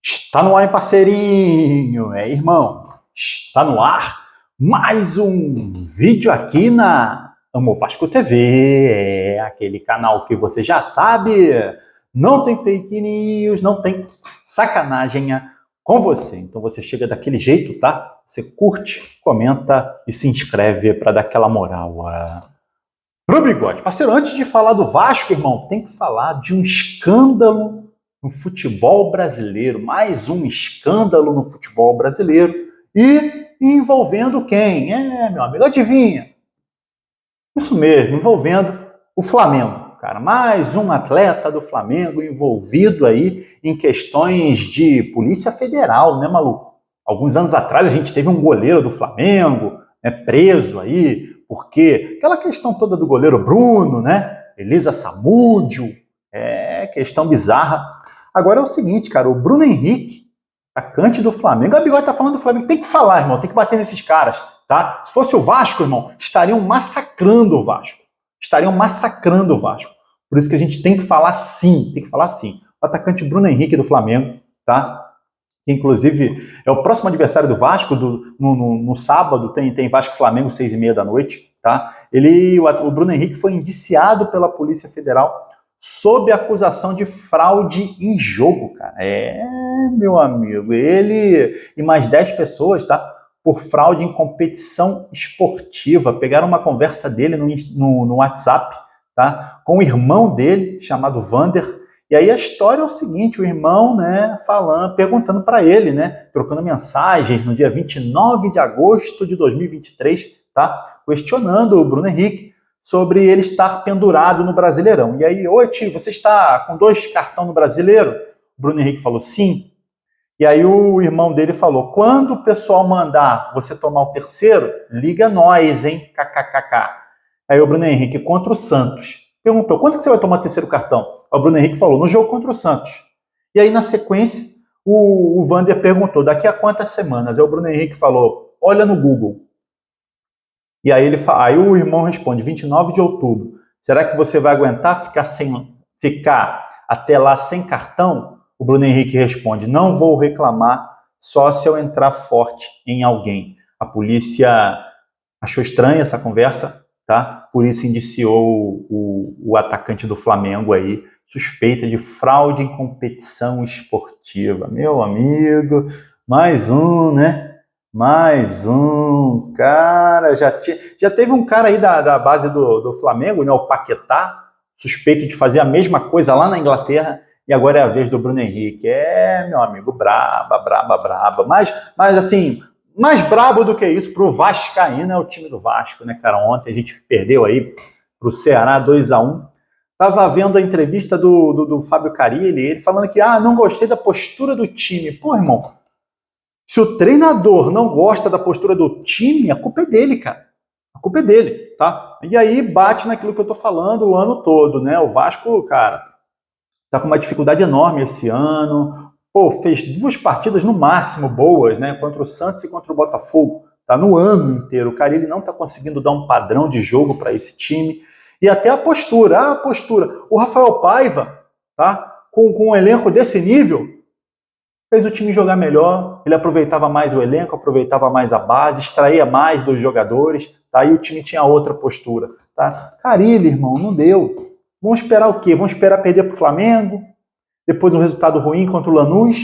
Está no ar, hein, parceirinho? Irmão, está no ar mais um vídeo aqui na Amo Vasco TV, aquele canal que você já sabe, não tem fake news, não tem sacanagem com você. Então você chega daquele jeito, tá? Você curte, comenta e se inscreve para dar aquela moral pro bigode. Parceiro, antes de falar do Vasco, irmão, tem que falar de um escândalo no futebol brasileiro, mais um escândalo no futebol brasileiro, e envolvendo quem? Meu amigo, adivinha? Isso mesmo, envolvendo o Flamengo, cara. Mais um atleta do Flamengo envolvido aí em questões de Polícia Federal, né, maluco? Alguns anos atrás a gente teve um goleiro do Flamengo, né, preso aí, porque aquela questão toda do goleiro Bruno, né? Elisa Samúdio, questão bizarra. Agora é o seguinte, cara, o Bruno Henrique, atacante do Flamengo, a Bigode tá falando do Flamengo, tem que falar, irmão, tem que bater nesses caras, tá? Se fosse o Vasco, irmão, estariam massacrando o Vasco. Estariam massacrando o Vasco. Por isso que a gente tem que falar sim, tem que falar sim. O atacante Bruno Henrique do Flamengo, tá? Que inclusive é o próximo adversário do Vasco, no sábado, tem Vasco e Flamengo, 6h30 da noite, tá? O Bruno Henrique foi indiciado pela Polícia Federal sob acusação de fraude em jogo, cara. Meu amigo, ele e mais 10 pessoas, tá? Por fraude em competição esportiva. Pegaram uma conversa dele no WhatsApp, tá? Com o irmão dele, chamado Vander. E aí a história é o seguinte, o irmão, né, perguntando para ele, né, trocando mensagens no dia 29 de agosto de 2023, tá? Questionando o Bruno Henrique sobre ele estar pendurado no Brasileirão. E aí, oi tio, você está com 2 cartões no Brasileiro? O Bruno Henrique falou sim. E aí o irmão dele falou, quando o pessoal mandar você tomar o terceiro, liga nós, hein, kkkk. Aí o Bruno Henrique, contra o Santos, perguntou, quando que você vai tomar o terceiro cartão? Aí o Bruno Henrique falou, no jogo contra o Santos. E aí, na sequência, o Vander perguntou, daqui a quantas semanas? Aí o Bruno Henrique falou, olha no Google. E aí, aí o irmão responde, 29 de outubro. Será que você vai aguentar ficar até lá sem cartão? O Bruno Henrique responde, não vou reclamar, só se eu entrar forte em alguém. A polícia achou estranha essa conversa, tá? Por isso indiciou o atacante do Flamengo aí, suspeita de fraude em competição esportiva. Meu amigo, mais um, né? Mais um, cara, já teve um cara aí da base do Flamengo, né, o Paquetá, suspeito de fazer a mesma coisa lá na Inglaterra, e agora é a vez do Bruno Henrique. Meu amigo, braba. Mas assim, mais brabo do que isso pro Vascaíno é o time do Vasco, né, cara? Ontem a gente perdeu aí pro Ceará 2-1. Tava vendo a entrevista do Fábio Carille, ele falando que, não gostei da postura do time. Pô, irmão, se o treinador não gosta da postura do time, a culpa é dele, cara. A culpa é dele, tá? E aí bate naquilo que eu tô falando o ano todo, né? O Vasco, cara, tá com uma dificuldade enorme esse ano. Pô, fez 2 partidas no máximo boas, né? Contra o Santos e contra o Botafogo. Tá no ano inteiro. O cara, ele não tá conseguindo dar um padrão de jogo para esse time. E até a postura. O Rafael Paiva, tá? Com um elenco desse nível, fez o time jogar melhor, ele aproveitava mais o elenco, aproveitava mais a base, extraía mais dos jogadores, tá? E o time tinha outra postura, tá? Carille, irmão, não deu. Vamos esperar o quê? Vamos esperar perder para o Flamengo, depois um resultado ruim contra o Lanús,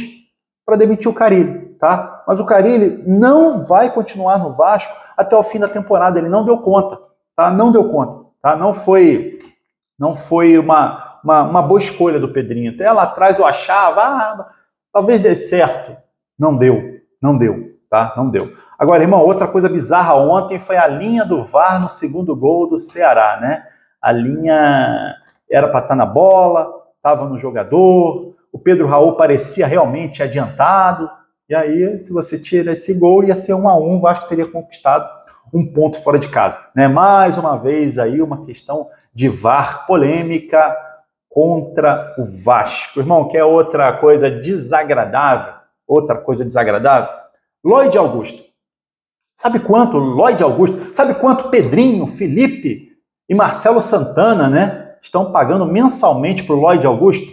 para demitir o Carille, tá? Mas o Carille não vai continuar no Vasco até o fim da temporada, ele não deu conta, tá? Não deu conta, tá? Não foi uma boa escolha do Pedrinho. Até lá atrás eu achava, talvez dê certo. Não deu, tá? Não deu. Agora, irmão, outra coisa bizarra ontem foi a linha do VAR no segundo gol do Ceará, né? A linha era para estar na bola, estava no jogador, o Pedro Raul parecia realmente adiantado, e aí, se você tira esse gol, ia ser 1-1, o Vasco teria conquistado um ponto fora de casa, né? Mais uma vez aí uma questão de VAR polêmica contra o Vasco. Irmão, quer outra coisa desagradável? Lloyd Augusto. Sabe quanto Lloyd Augusto? Sabe quanto Pedrinho, Felipe e Marcelo Santana, né, estão pagando mensalmente para o Lloyd Augusto?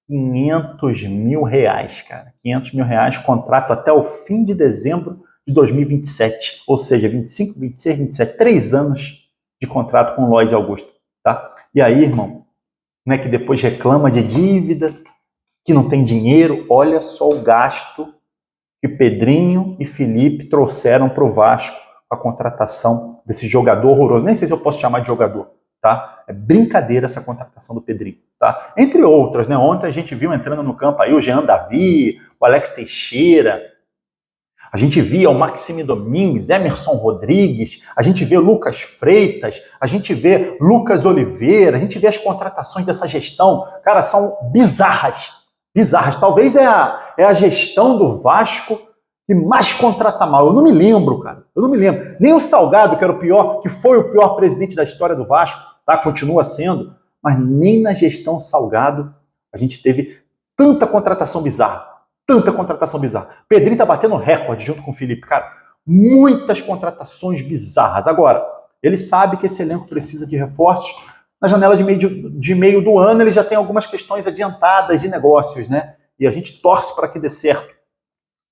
500 mil reais, cara. 500 mil reais, contrato até o fim de dezembro de 2027. Ou seja, 25, 26, 27, 3 anos de contrato com o Lloyd Augusto, tá? E aí, irmão, né, que depois reclama de dívida, que não tem dinheiro, olha só o gasto que Pedrinho e Felipe trouxeram para o Vasco com a contratação desse jogador horroroso. Nem sei se eu posso chamar de jogador, tá? É brincadeira essa contratação do Pedrinho, tá? Entre outras, né? Ontem a gente viu entrando no campo aí o Jean Davi, o Alex Teixeira, a gente via o Maxime Domingues, Emerson Rodrigues, a gente vê Lucas Freitas, a gente vê Lucas Oliveira, a gente vê as contratações dessa gestão, cara, são bizarras, bizarras. Talvez é a gestão do Vasco que mais contrata mal. Eu não me lembro, cara, eu não me lembro. Nem o Salgado, que era o pior, que foi o pior presidente da história do Vasco, tá? Continua sendo, mas nem na gestão Salgado a gente teve tanta contratação bizarra. Tanta contratação bizarra. Pedrinho tá batendo recorde junto com o Felipe, cara. Muitas contratações bizarras. Agora, ele sabe que esse elenco precisa de reforços. Na janela de meio do ano, ele já tem algumas questões adiantadas de negócios, né? E a gente torce para que dê certo.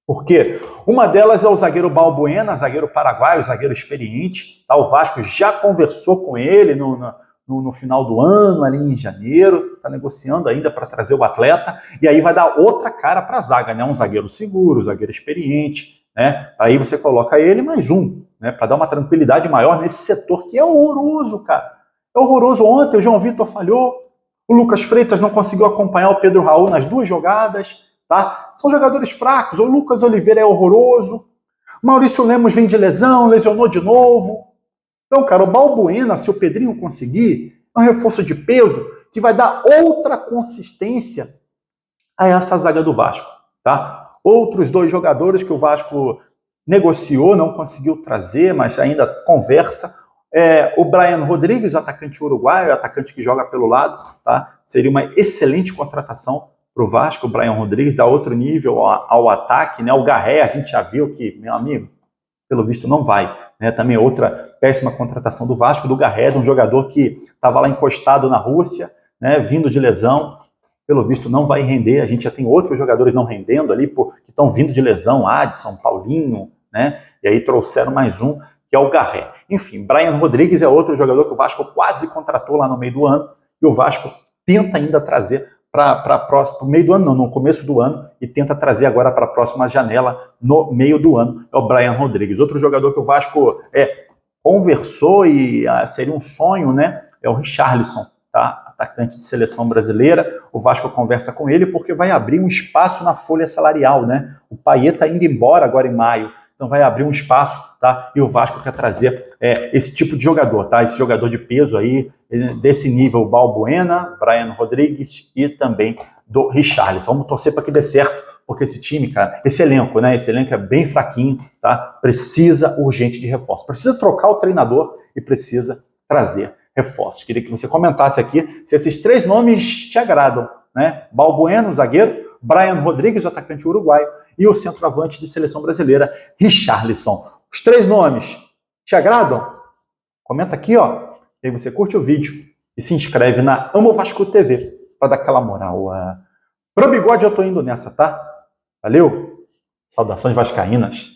Porque uma delas é o zagueiro Balbuena, zagueiro paraguaio, zagueiro experiente. Tá? O Vasco já conversou com ele no final do ano, ali em janeiro, está negociando ainda para trazer o atleta, e aí vai dar outra cara para a zaga, né? Um zagueiro seguro, um zagueiro experiente, né? Aí você coloca ele mais um, né? Para dar uma tranquilidade maior nesse setor que é horroroso, cara. É horroroso. Ontem o João Vitor falhou, o Lucas Freitas não conseguiu acompanhar o Pedro Raul nas 2 jogadas, tá? São jogadores fracos. O Lucas Oliveira é horroroso, Maurício Lemos vem de lesão, lesionou de novo. Então, cara, o Balbuena, se o Pedrinho conseguir, é um reforço de peso que vai dar outra consistência a essa zaga do Vasco, tá? Outros 2 jogadores que o Vasco negociou, não conseguiu trazer, mas ainda conversa. O Brian Rodrigues, o atacante uruguaio, o atacante que joga pelo lado, tá? Seria uma excelente contratação para o Vasco. O Brian Rodrigues dá outro nível ao ataque, né? O Garré, a gente já viu que, meu amigo, pelo visto não vai, né? Também outra péssima contratação do Vasco, do Garré, um jogador que estava lá encostado na Rússia, né? Vindo de lesão, pelo visto não vai render. A gente já tem outros jogadores não rendendo ali, que estão vindo de lesão, Adson, Paulinho, né? E aí trouxeram mais um, que é o Garré. Enfim, Brian Rodrigues é outro jogador que o Vasco quase contratou lá no meio do ano, e o Vasco tenta ainda trazer para o meio do ano, não, no começo do ano, e tenta trazer agora para a próxima janela no meio do ano, é o Brian Rodrigues. Outro jogador que o Vasco conversou e seria um sonho, né? É o Richarlison, tá? Atacante de seleção brasileira. O Vasco conversa com ele porque vai abrir um espaço na folha salarial, né? O Payet está indo embora agora em maio, então vai abrir um espaço, tá? E o Vasco quer trazer esse tipo de jogador, tá? Esse jogador de peso aí, desse nível, Balbuena, Brian Rodrigues e também do Richarlison. Vamos torcer para que dê certo, porque esse time, cara, esse elenco, né? Esse elenco é bem fraquinho, tá? Precisa urgente de reforço. Precisa trocar o treinador e precisa trazer reforços. Queria que você comentasse aqui se esses 3 nomes te agradam, né? Balbuena, o zagueiro, Brian Rodrigues, o atacante uruguaio, e o centroavante de seleção brasileira, Richarlison. Os 3 nomes te agradam? Comenta aqui, ó. E aí você curte o vídeo e se inscreve na Amo Vasco TV para dar aquela moral. Pro bigode eu tô indo nessa, tá? Valeu? Saudações vascaínas.